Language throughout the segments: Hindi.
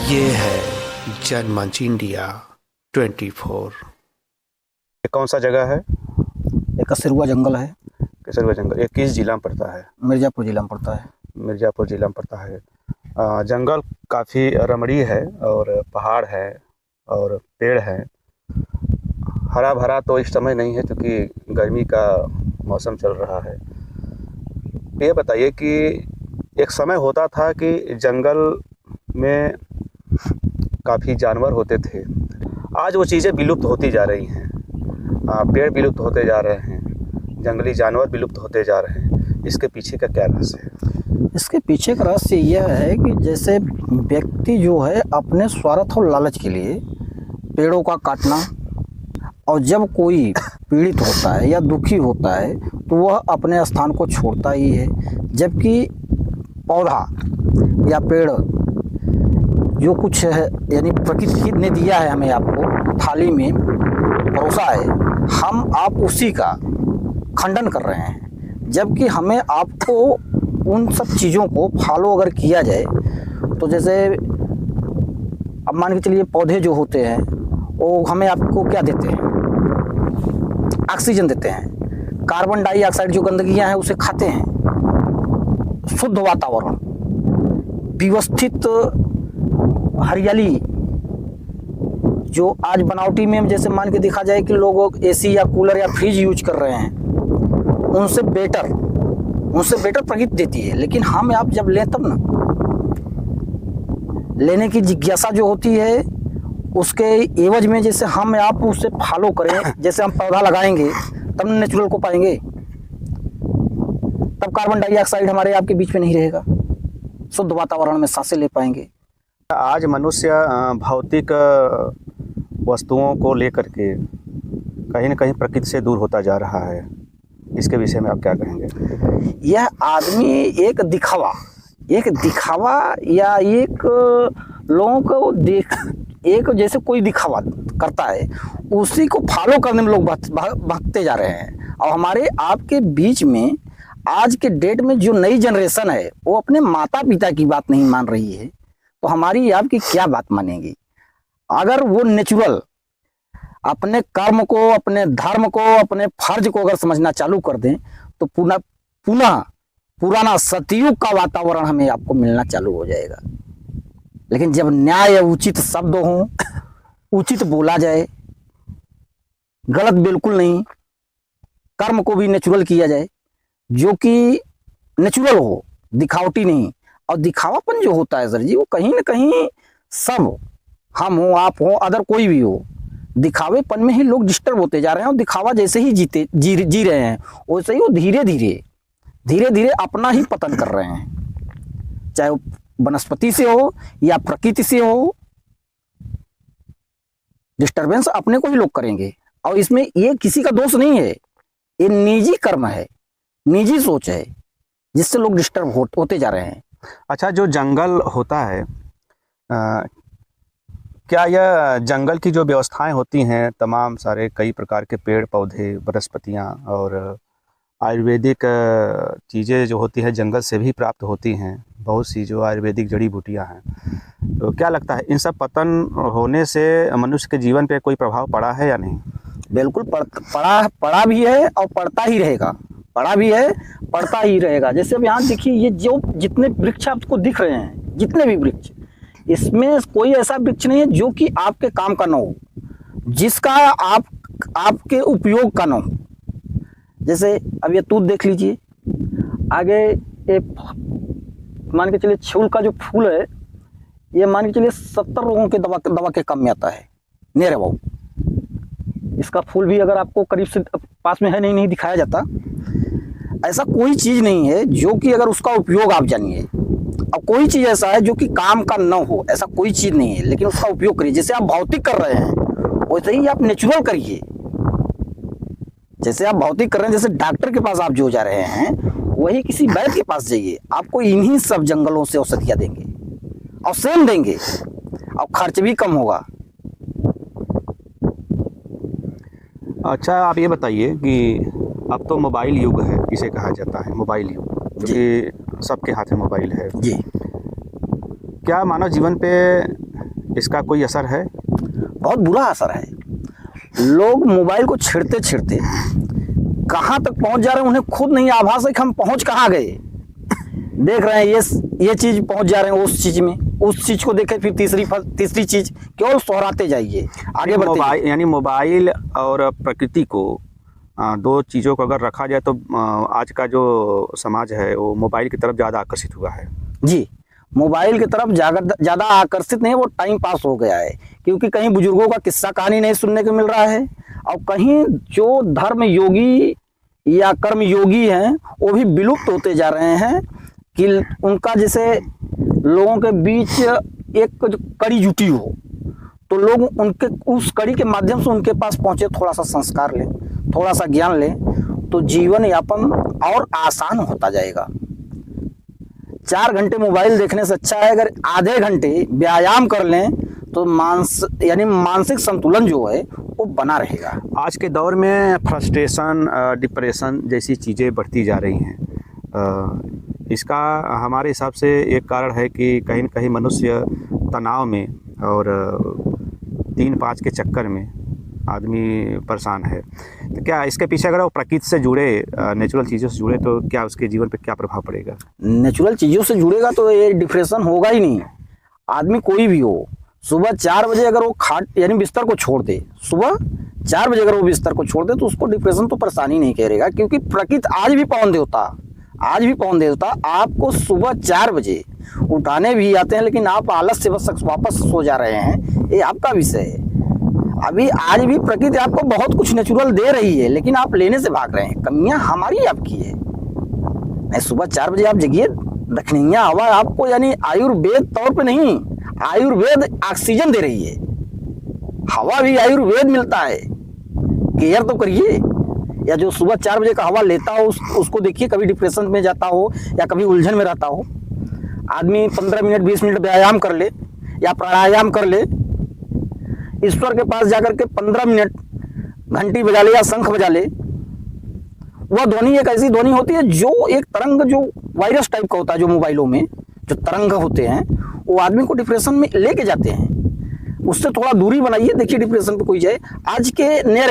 ये है जनमंच इंडिया 24। ये कौन सा जगह है? एक कसरुआ जंगल है। कसरुआ जंगल, ये किस जिला में पड़ता है? मिर्ज़ापुर जिला में पड़ता है। मिर्ज़ापुर जिला में पड़ता है। जंगल काफ़ी रमणीय है और पहाड़ है और पेड़ है। हरा भरा तो इस समय नहीं है क्योंकि गर्मी का मौसम चल रहा है। ये बताइए कि एक समय होता था कि जंगल में काफ़ी जानवर होते थे, आज वो चीज़ें विलुप्त होती जा रही हैं। पेड़ विलुप्त होते जा रहे हैं, जंगली जानवर विलुप्त होते जा रहे हैं। इसके पीछे का क्या रहस्य है? इसके पीछे का रहस्य यह है कि जैसे व्यक्ति जो है अपने स्वार्थ और लालच के लिए पेड़ों का काटना, और जब कोई पीड़ित होता है या दुखी होता है तो वह अपने स्थान को छोड़ता ही है। जबकि पौधा या पेड़ जो कुछ है, यानी प्रकृति ने दिया है हमें, आपको थाली में परोसा है, हम आप उसी का खंडन कर रहे हैं। जबकि हमें आपको उन सब चीज़ों को फॉलो अगर किया जाए तो जैसे अब मान के चलिए पौधे जो होते हैं वो हमें आपको क्या देते हैं? ऑक्सीजन देते हैं। कार्बन डाइऑक्साइड जो गंदगियां हैं उसे खाते हैं। शुद्ध वातावरण, व्यवस्थित हरियाली, जो आज बनावटी में जैसे मान के देखा जाए कि लोग एसी या कूलर या फ्रिज यूज कर रहे हैं, उनसे बेटर प्रकृति देती है। लेकिन हम आप जब लें तब ना, लेने की जिज्ञासा जो होती है उसके एवज में जैसे हम आप उसे फॉलो करें, जैसे हम पौधा लगाएंगे तब नेचुरल को पाएंगे, तब कार्बन डाइऑक्साइड हमारे आपके बीच में नहीं रहेगा, शुद्ध वातावरण में सांसें ले पाएंगे। आज मनुष्य भौतिक वस्तुओं को लेकर के कहीं न कहीं प्रकृति से दूर होता जा रहा है। इसके विषय में आप क्या कहेंगे? यह आदमी एक दिखावा या एक लोगों को एक जैसे कोई दिखावा करता है, उसी को फॉलो करने में लोग भागते जा रहे हैं। और हमारे आपके बीच में आज के डेट में जो नई जनरेशन है वो अपने माता पिता की बात नहीं मान रही है, तो हमारी आपकी क्या बात मानेंगी? अगर वो नेचुरल अपने कर्म को, अपने धर्म को, अपने फर्ज को अगर समझना चालू कर दें तो पुनः पुराना सतयुग का वातावरण हमें आपको मिलना चालू हो जाएगा। लेकिन जब न्याय उचित शब्द हो, उचित बोला जाए, गलत बिल्कुल नहीं, कर्म को भी नेचुरल किया जाए, जो कि नेचुरल हो, दिखावटी नहीं। और दिखावापन जो होता है सर जी, वो कहीं ना कहीं सब, हम हो, आप हो, अदर कोई भी हो, दिखावेपन में ही लोग डिस्टर्ब होते जा रहे हैं। और दिखावा जैसे ही जी रहे हैं वैसे ही वो धीरे धीरे अपना ही पतन कर रहे हैं, चाहे वो वनस्पति से हो या प्रकृति से हो। डिस्टर्बेंस अपने को ही लोग करेंगे, और इसमें ये किसी का दोष नहीं है, ये निजी कर्म है, निजी सोच है, जिससे लोग डिस्टर्ब होते जा रहे हैं। अच्छा, जो जंगल होता है, क्या यह जंगल की जो व्यवस्थाएं होती हैं, तमाम सारे कई प्रकार के पेड़ पौधे, वनस्पतियां और आयुर्वेदिक चीज़ें जो होती है जंगल से भी प्राप्त होती हैं, बहुत सी जो आयुर्वेदिक जड़ी बूटियां हैं, तो क्या लगता है इन सब पतन होने से मनुष्य के जीवन पे कोई प्रभाव पड़ा है या नहीं? बिल्कुल पड़ा भी है और पड़ता ही रहेगा, पड़ा भी है, पड़ता ही रहेगा। जैसे अब यहाँ देखिए, ये जो जितने वृक्ष आपको दिख रहे हैं, जितने भी वृक्ष, इसमें कोई ऐसा वृक्ष नहीं है जो कि आपके काम का ना हो, जिसका आपके उपयोग का ना हो। जैसे अब ये तूत देख लीजिए, आगे ये मान के चलिए छूल का जो फूल है, ये मान के चलिए 70 रोगों के दवा के काम में आता है, नेरे बाबू। इसका फूल भी अगर आपको करीब से पास में है, नहीं दिखाया जाता। ऐसा कोई चीज़ नहीं है जो कि अगर उसका उपयोग आप जानिए, और कोई चीज़ ऐसा है जो कि काम का न हो, ऐसा कोई चीज़ नहीं है, लेकिन उसका उपयोग करिए। जैसे आप भौतिक कर रहे हैं वैसे ही आप नेचुरल करिए। जैसे आप भौतिक कर रहे हैं, जैसे डॉक्टर के पास आप जो जा रहे हैं, वही किसी वैद्य के पास जाइए, आपको इन्हीं सब जंगलों से औषधियाँ देंगे और सेम देंगे, और खर्च भी कम होगा। अच्छा, आप ये बताइए कि अब तो मोबाइल युग है, इसे कहा जाता है मोबाइल युग, क्योंकि सबके हाथ में मोबाइल है जी। क्या मानव जीवन पे इसका कोई असर है? बहुत बुरा असर है। लोग मोबाइल को छेड़ते छेड़ते कहाँ तक पहुंच जा रहे हैं उन्हें खुद नहीं आभास है कि हम पहुंच कहाँ गए। देख रहे हैं ये चीज पहुंच जा रहे हैं उस चीज में, उस चीज को देखे फिर तीसरी चीज, केवल सोहराते जाइए, आगे बढ़ते जाइए। यानी मोबाइल और प्रकृति को, दो चीज़ों को अगर रखा जाए तो आज का जो समाज है वो मोबाइल की तरफ ज़्यादा आकर्षित हुआ है। जी, मोबाइल की तरफ ज़्यादा आकर्षित नहीं, वो टाइम पास हो गया है, क्योंकि कहीं बुजुर्गों का किस्सा कहानी नहीं सुनने को मिल रहा है, और कहीं जो धर्म योगी या कर्म योगी हैं वो भी विलुप्त होते जा रहे हैं कि उनका जैसे लोगों के बीच एक कड़ी जुटी हो तो लोग उनके उस कड़ी के माध्यम से उनके पास पहुंचे, थोड़ा सा संस्कार लें, थोड़ा सा ज्ञान लें, तो जीवन यापन और आसान होता जाएगा। 4 घंटे मोबाइल देखने से अच्छा है अगर आधे घंटे व्यायाम कर लें तो मानसिक संतुलन जो है वो बना रहेगा। आज के दौर में फ्रस्ट्रेशन, डिप्रेशन जैसी चीज़ें बढ़ती जा रही हैं। इसका हमारे हिसाब से एक कारण है कि कहीं न कहीं मनुष्य तनाव में और 3-5 के चक्कर में आदमी परेशान है। तो क्या इसके पीछे अगर वो प्रकृति से जुड़े, नेचुरल चीज़ों से जुड़े, तो क्या उसके जीवन पे क्या प्रभाव पड़ेगा? नेचुरल चीज़ों से जुड़ेगा तो ये डिप्रेशन होगा ही नहीं। आदमी कोई भी हो, सुबह 4 बजे अगर वो बिस्तर को छोड़ दे, सुबह 4 बजे अगर वो बिस्तर को छोड़ दे तो उसको डिप्रेशन तो परेशानी नहीं करेगा, क्योंकि प्रकृति आज भी पवन देवता आपको सुबह 4 बजे उठाने भी आते हैं, लेकिन आप आलस से बस वापस सो जा रहे हैं, ये आपका विषय है। अभी आज भी प्रकृति आपको बहुत कुछ नेचुरल दे रही है, लेकिन आप लेने से भाग रहे हैं। कमियां हमारी आपकी है। नहीं, सुबह 4 बजे आप जगिए, दक्षिणिया हवा आपको आयुर्वेद तौर पे नहीं, आयुर्वेद ऑक्सीजन दे रही है, हवा भी आयुर्वेद मिलता है, केयर तो करिए। या जो सुबह 4 बजे का हवा लेता हो उसको देखिए, कभी डिप्रेशन में जाता हो या कभी उलझन में रहता हो। आदमी 15 मिनट 20 मिनट व्यायाम कर ले या प्राणायाम कर ले, ईश्वर के पास जाकर के 15 मिनट घंटी बजा ले या शंख बजा ले। वह ध्वनि एक ऐसी ध्वनि होती है जो एक तरंग, जो वायरस टाइप का होता है, जो मोबाइलों में जो तरंग होते हैं वो आदमी को डिप्रेशन में लेके जाते हैं। उससे थोड़ा दूरी बनाइए, देखिए डिप्रेशन पे कोई जाए। आज के नियर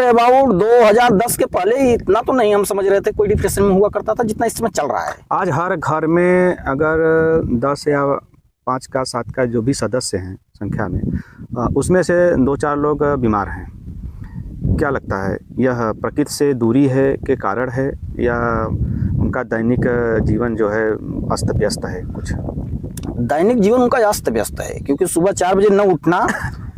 अबाउट 2010 के पहले इतना तो नहीं हम समझ रहे थे कोई डिप्रेशन में हुआ करता था जितना इस समय चल रहा है। आज हर घर में अगर 10 या 5 का 7 का जो भी सदस्य हैं संख्या में, उसमें से 2-4 लोग बीमार हैं। क्या लगता है, यह प्रकृति से दूरी है के कारण है या उनका दैनिक जीवन जो है अस्त व्यस्त है? कुछ दैनिक जीवन उनका अस्त व्यस्त है, क्योंकि सुबह 4 बजे न उठना,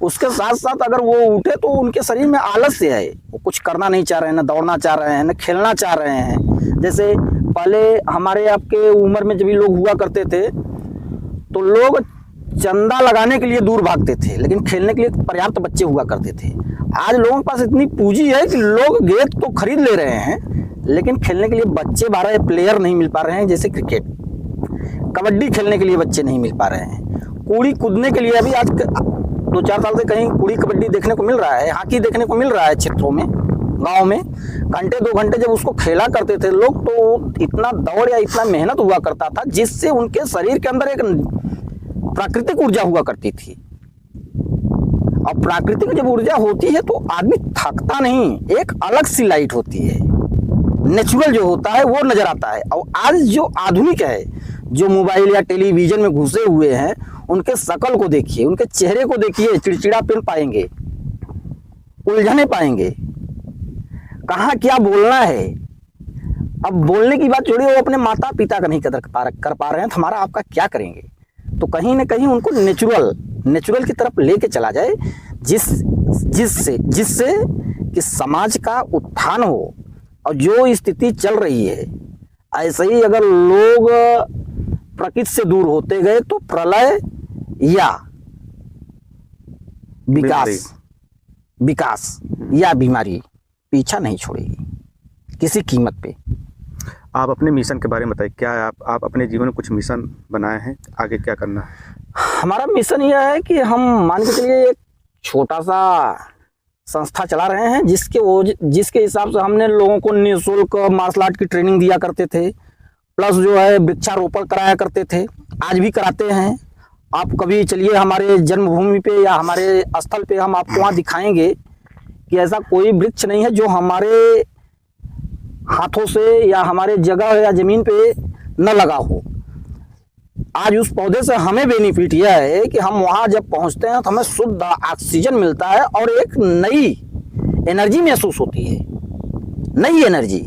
उसके साथ साथ अगर वो उठे तो उनके शरीर में आलस्य है, वो कुछ करना नहीं चाह रहे हैं, न दौड़ना चाह रहे हैं, न खेलना चाह रहे हैं। जैसे पहले हमारे आपके उम्र में जब भी लोग हुआ करते थे तो लोग चंदा लगाने के लिए दूर भागते थे, लेकिन खेलने के लिए पर्याप्त बच्चे हुआ करते थे। आज लोगों के पास इतनी पूंजी है कि लोग गेंद तो खरीद ले रहे हैं, लेकिन खेलने के लिए बच्चे 12 प्लेयर नहीं मिल पा रहे हैं। जैसे क्रिकेट, कबड्डी खेलने के लिए बच्चे नहीं मिल पा रहे हैं। कूड़ी कूदने के लिए अभी आज 2-4 साल से कहीं कूड़ी कबड्डी देखने को मिल रहा है, हॉकी देखने को मिल रहा है क्षेत्रों में, गाँव में। घंटे 2 घंटे जब उसको खेला करते थे लोग तो इतना दौड़ या इतना मेहनत हुआ करता था जिससे उनके शरीर के अंदर एक प्राकृतिक ऊर्जा हुआ करती थी। और प्राकृतिक जब ऊर्जा होती है तो आदमी थकता नहीं, एक अलग सी लाइट होती है, नेचुरल जो होता है वो नजर आता है। और आज जो आधुनिक है, जो मोबाइल या टेलीविजन में घुसे हुए हैं, उनके शकल को देखिए, उनके चेहरे को देखिए, चिड़चिड़ापन पाएंगे, उलझने पाएंगे, कहाँ क्या बोलना है। अब बोलने की बात छोड़िए, वो अपने माता पिता का नहीं कदर कर पा रहे हैं, तो हमारा आपका क्या करेंगे। तो कहीं ना कहीं उनको नेचुरल की तरफ लेके चला जाए, जिससे कि समाज का उत्थान हो। और जो स्थिति चल रही है, ऐसे ही अगर लोग प्रकृति से दूर होते गए तो प्रलय या विकास या बीमारी पीछा नहीं छोड़ेगी किसी कीमत पे। आप अपने मिशन के बारे में बताइए, क्या आप अपने जीवन में कुछ मिशन बनाए हैं, आगे क्या करना है? हमारा मिशन यह है कि हम मान के चलिए एक छोटा सा संस्था चला रहे हैं, जिसके हिसाब से हमने लोगों को निःशुल्क मार्शल आर्ट की ट्रेनिंग दिया करते थे, प्लस जो है वृक्षारोपण कराया करते थे, आज भी कराते हैं। आप कभी चलिए हमारे जन्मभूमि पे या हमारे स्थल पे, हम आपको वहाँ दिखाएंगे कि ऐसा कोई वृक्ष नहीं है जो हमारे हाथों से या हमारे जगह या जमीन पे न लगा हो। आज उस पौधे से हमें बेनिफिट यह है कि हम वहाँ जब पहुँचते हैं तो हमें शुद्ध ऑक्सीजन मिलता है और एक नई एनर्जी महसूस होती है, नई एनर्जी।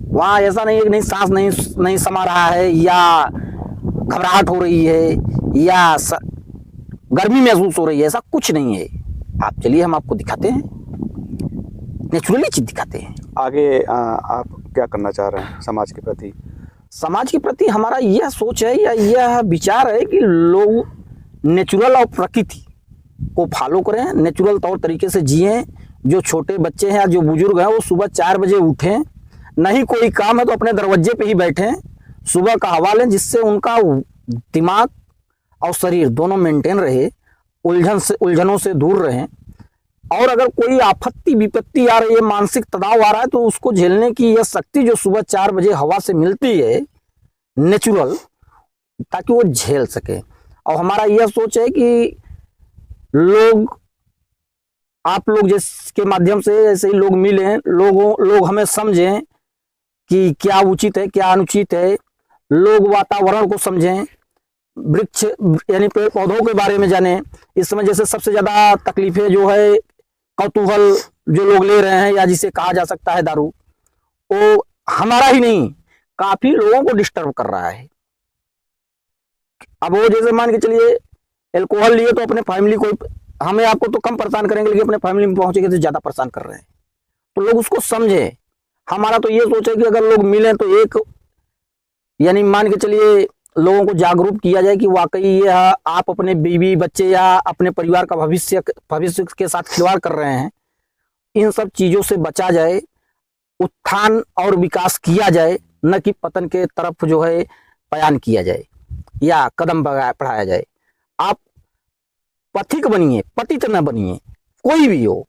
वहाँ ऐसा नहीं है कि नहीं सांस नहीं समा रहा है या घबराहट हो रही है या गर्मी महसूस हो रही है, ऐसा कुछ नहीं है। आप चलिए हम आपको दिखाते हैं, नेचुरली चीज दिखाते हैं। आगे आप क्या करना चाह रहे हैं समाज के प्रति? समाज के प्रति हमारा यह सोच है या यह विचार है कि लोग नेचुरल और प्रकृति को फॉलो करें, नेचुरल तौर तरीके से जिएं। जो छोटे बच्चे हैं या जो बुजुर्ग हैं वो सुबह 4 बजे उठें, नहीं कोई काम है तो अपने दरवाजे पे ही बैठें, सुबह का हवा लें, जिससे उनका दिमाग और शरीर दोनों मेंटेन रहे, उलझनों से दूर रहें। और अगर कोई आपत्ति विपत्ति आ रही है, मानसिक तनाव आ रहा है, तो उसको झेलने की यह शक्ति जो सुबह 4 बजे हवा से मिलती है नेचुरल, ताकि वो झेल सके। और हमारा यह सोच है कि आप लोग जिसके माध्यम से ऐसे ही लोग मिलें, लोग हमें समझें कि क्या उचित है क्या अनुचित है, लोग वातावरण को समझें, वृक्ष यानी पेड़ पौधों के बारे में जानें। इस समय जैसे सबसे ज्यादा तकलीफें जो है कौतूहल जो लोग ले रहे हैं, या जिसे कहा जा सकता है दारू, वो हमारा ही नहीं काफी लोगों को डिस्टर्ब कर रहा है। अब वो जैसे मान के चलिए अल्कोहल लिए तो अपने फैमिली को, हमें आपको तो कम परेशान करेंगे, लेकिन अपने फैमिली में पहुंचेंगे तो ज्यादा परेशान कर रहे हैं। तो लोग उसको समझे। हमारा तो ये सोच है कि अगर लोग मिलें तो एक यानी मान के चलिए लोगों को जागरूक किया जाए कि वाकई ये आप अपने बीवी बच्चे या अपने परिवार का भविष्य के साथ खिलवाड़ कर रहे हैं। इन सब चीजों से बचा जाए, उत्थान और विकास किया जाए, न कि पतन के तरफ जो है पलायन किया जाए या कदम बढ़ाया जाए। आप पथिक बनिए, पतित न बनिए, कोई भी हो।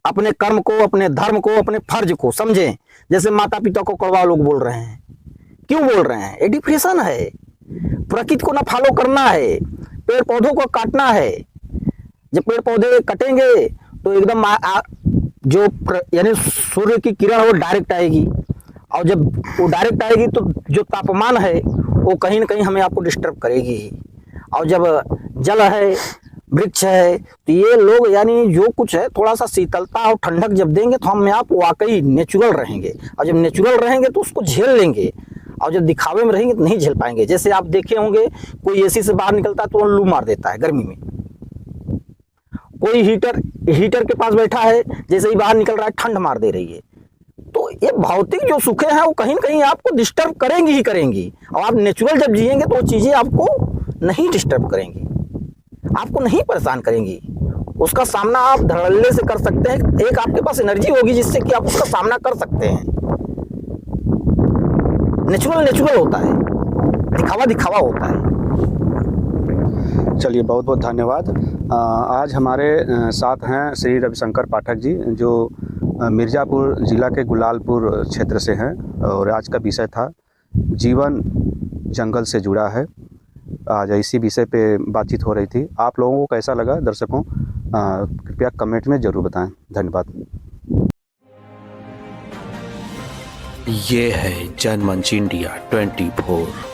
अपने कर्म को, अपने धर्म को, अपने फर्ज को समझें। जैसे माता पिता को कड़वा लोग बोल रहे हैं, क्यों बोल रहे हैं? ये डिप्रेशन है। प्रकृति को ना फॉलो करना है, पेड़ पौधों को काटना है। जब पेड़ पौधे कटेंगे तो एकदम जो यानी सूर्य की किरण वो डायरेक्ट आएगी, और जब वो डायरेक्ट आएगी तो जो तापमान है वो कहीं ना कहीं हमें आपको डिस्टर्ब करेगी। और जब जल है, वृक्ष है, तो ये लोग यानी जो कुछ है थोड़ा सा शीतलता और ठंडक जब देंगे तो हम आप वाकई नेचुरल रहेंगे। और जब नेचुरल रहेंगे तो उसको झेल लेंगे, और जब दिखावे में रहेंगे तो नहीं झेल पाएंगे। जैसे आप देखे होंगे कोई एसी से बाहर निकलता है तो लू मार देता है गर्मी में, कोई हीटर के पास बैठा है, जैसे ही बाहर निकल रहा है ठंड मार दे रही है। तो ये भौतिक जो सुखें हैं वो कहीं ना कहीं आपको डिस्टर्ब करेंगी ही करेंगी। और आप नेचुरल जब जिएंगे तो वो चीजें आपको नहीं डिस्टर्ब करेंगी, आपको नहीं परेशान करेंगी। उसका सामना आप धड़ल्ले से कर सकते हैं। एक आपके पास एनर्जी होगी जिससे कि आप उसका सामना कर सकते हैं। नेचुरल होता है, दिखावा होता है। चलिए, बहुत बहुत धन्यवाद। आज हमारे साथ हैं श्री रविशंकर पाठक जी, जो मिर्ज़ापुर ज़िला के गुलालपुर क्षेत्र से हैं, और आज का विषय था जीवन जंगल से जुड़ा है। आज इसी विषय पे बातचीत हो रही थी। आप लोगों को कैसा लगा दर्शकों, कृपया कमेंट में ज़रूर बताएं। धन्यवाद। ये है जनमंच इंडिया 24।